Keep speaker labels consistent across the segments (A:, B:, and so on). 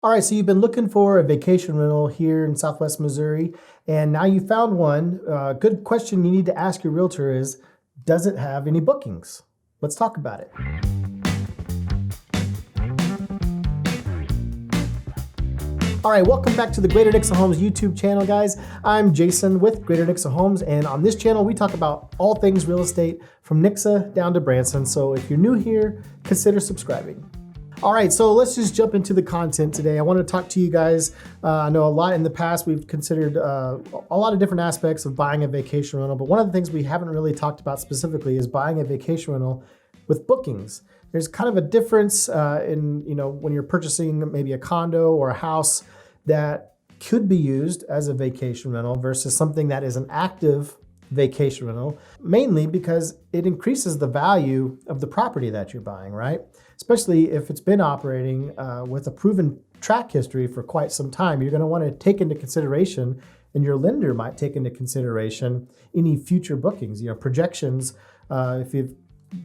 A: All right, so you've been looking for a vacation rental here in Southwest Missouri, and now you found one. Good question you need to ask your realtor is, does it have any bookings? Let's talk about it. All right, welcome back to the Greater Nixa Homes YouTube channel, guys. I'm Jason with Greater Nixa Homes, and on this channel, we talk about all things real estate from Nixa down to Branson. So if you're new here, consider subscribing. All right, so let's just jump into the content today. I want to talk to you guys. I know a lot in the past we've considered a lot of different aspects of buying a vacation rental, but one of the things we haven't really talked about specifically is buying a vacation rental with bookings. There's kind of a difference in, when you're purchasing maybe a condo or a house that could be used as a vacation rental versus something that is an active vacation rental, mainly because it increases the value of the property that you're buying, right? Especially if it's been operating with a proven track history for quite some time. You're going to want to take into consideration, and your lender might take into consideration, any future bookings, projections. If you've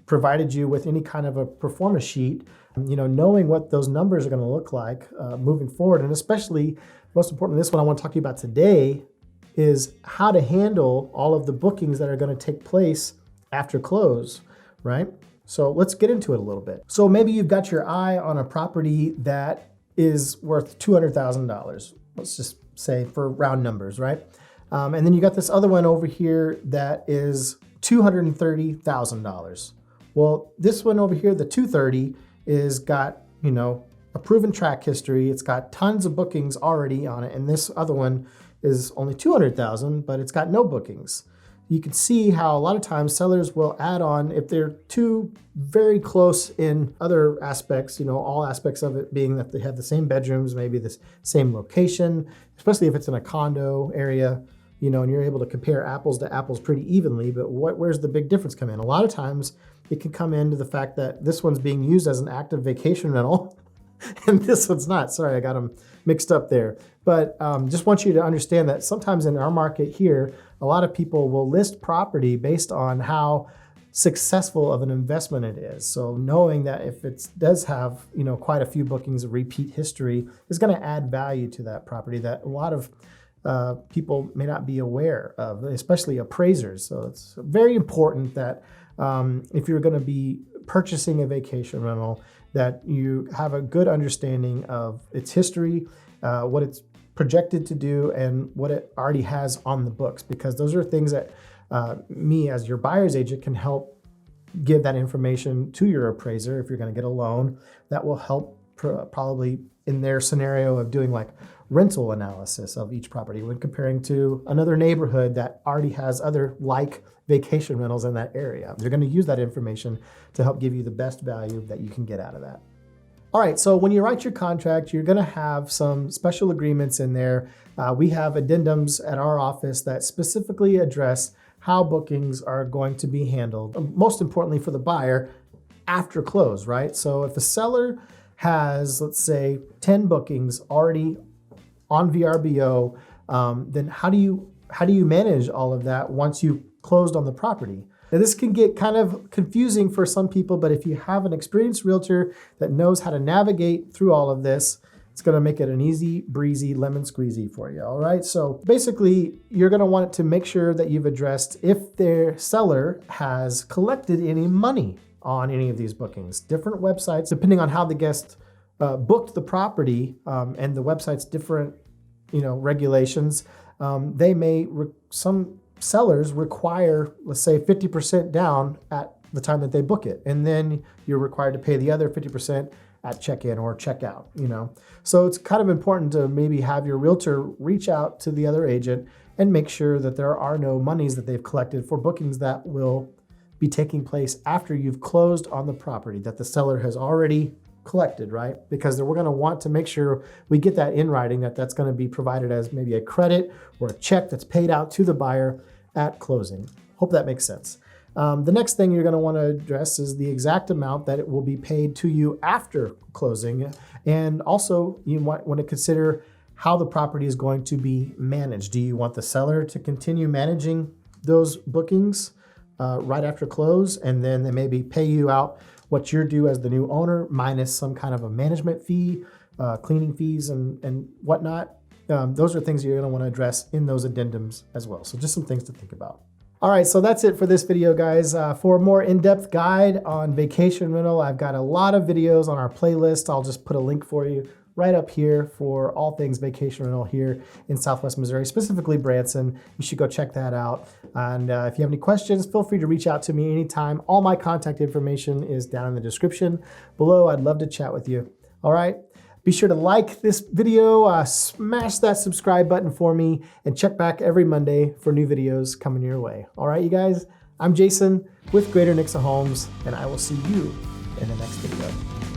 A: provided you with any kind of a performance sheet, knowing what those numbers are going to look like moving forward. And especially, most importantly, this one I want to talk to you about today is how to handle all of the bookings that are going to take place after close, right? So let's get into it a little bit. So maybe you've got your eye on a property that is worth $200,000. Let's just say for round numbers, right? And then you got this other one over here that is $230,000. Well, this one over here, the 230, is got, a proven track history. It's got tons of bookings already on it. And this other one is only $200,000, but it's got no bookings. You can see how a lot of times sellers will add on, if they're too very close in other aspects, all aspects of it being that they have the same bedrooms, maybe the same location, especially if it's in a condo area, and you're able to compare apples to apples pretty evenly. But where's the big difference come in? A lot of times it can come into the fact that this one's being used as an active vacation rental and this one's not. Sorry, I got them mixed up there. But just want you to understand that sometimes in our market here, a lot of people will list property based on how successful of an investment it is. So knowing that if it does have, quite a few bookings of repeat history is going to add value to that property that a lot of people may not be aware of, especially appraisers. So it's very important that if you're going to be purchasing a vacation rental, that you have a good understanding of its history, what it's projected to do, and what it already has on the books, because those are things that me as your buyer's agent can help give that information to your appraiser. If you're going to get a loan, that will help probably in their scenario of doing like rental analysis of each property when comparing to another neighborhood that already has other like vacation rentals in that area. They're going to use that information to help give you the best value that you can get out of that. All right, so when you write your contract, you're going to have some special agreements in there. We have addendums at our office that specifically address how bookings are going to be handled. Most importantly for the buyer, after close, right? So if the seller has, let's say, 10 bookings already on VRBO, then how do you manage all of that once you closed on the property? Now, this can get kind of confusing for some people, but if you have an experienced realtor that knows how to navigate through all of this, it's going to make it an easy breezy lemon squeezy for you. All right. So basically, you're going to want to make sure that you've addressed if their seller has collected any money on any of these bookings. Different websites, depending on how the guest booked the property, and the website's different, regulations. Some sellers require, let's say, 50% down at the time that they book it, and then you're required to pay the other 50% at check-in or check-out. So it's kind of important to maybe have your realtor reach out to the other agent and make sure that there are no monies that they've collected for bookings that will be taking place after you've closed on the property that the seller has already collected, right? Because we're going to want to make sure we get that in writing, that that's going to be provided as maybe a credit or a check that's paid out to the buyer at closing. Hope that makes sense. The next thing you're going to want to address is the exact amount that it will be paid to you after closing. And also you might want to consider how the property is going to be managed. Do you want the seller to continue managing those bookings right after close, and then they maybe pay you out what you're due as the new owner minus some kind of a management fee cleaning fees and whatnot. Those are things you're going to want to address in those addendums as well. So just some things to think about. All right, so that's it for this video, guys. For a more in-depth guide on vacation rental, I've got a lot of videos on our playlist. I'll just put a link for you right up here for all things vacation rental here in Southwest Missouri, specifically Branson. You should go check that out. And if you have any questions, feel free to reach out to me anytime. All my contact information is down in the description below. I'd love to chat with you. All right. Be sure to like this video, smash that subscribe button for me, and check back every Monday for new videos coming your way. All right, you guys, I'm Jason with Greater Nixa Homes, and I will see you in the next video.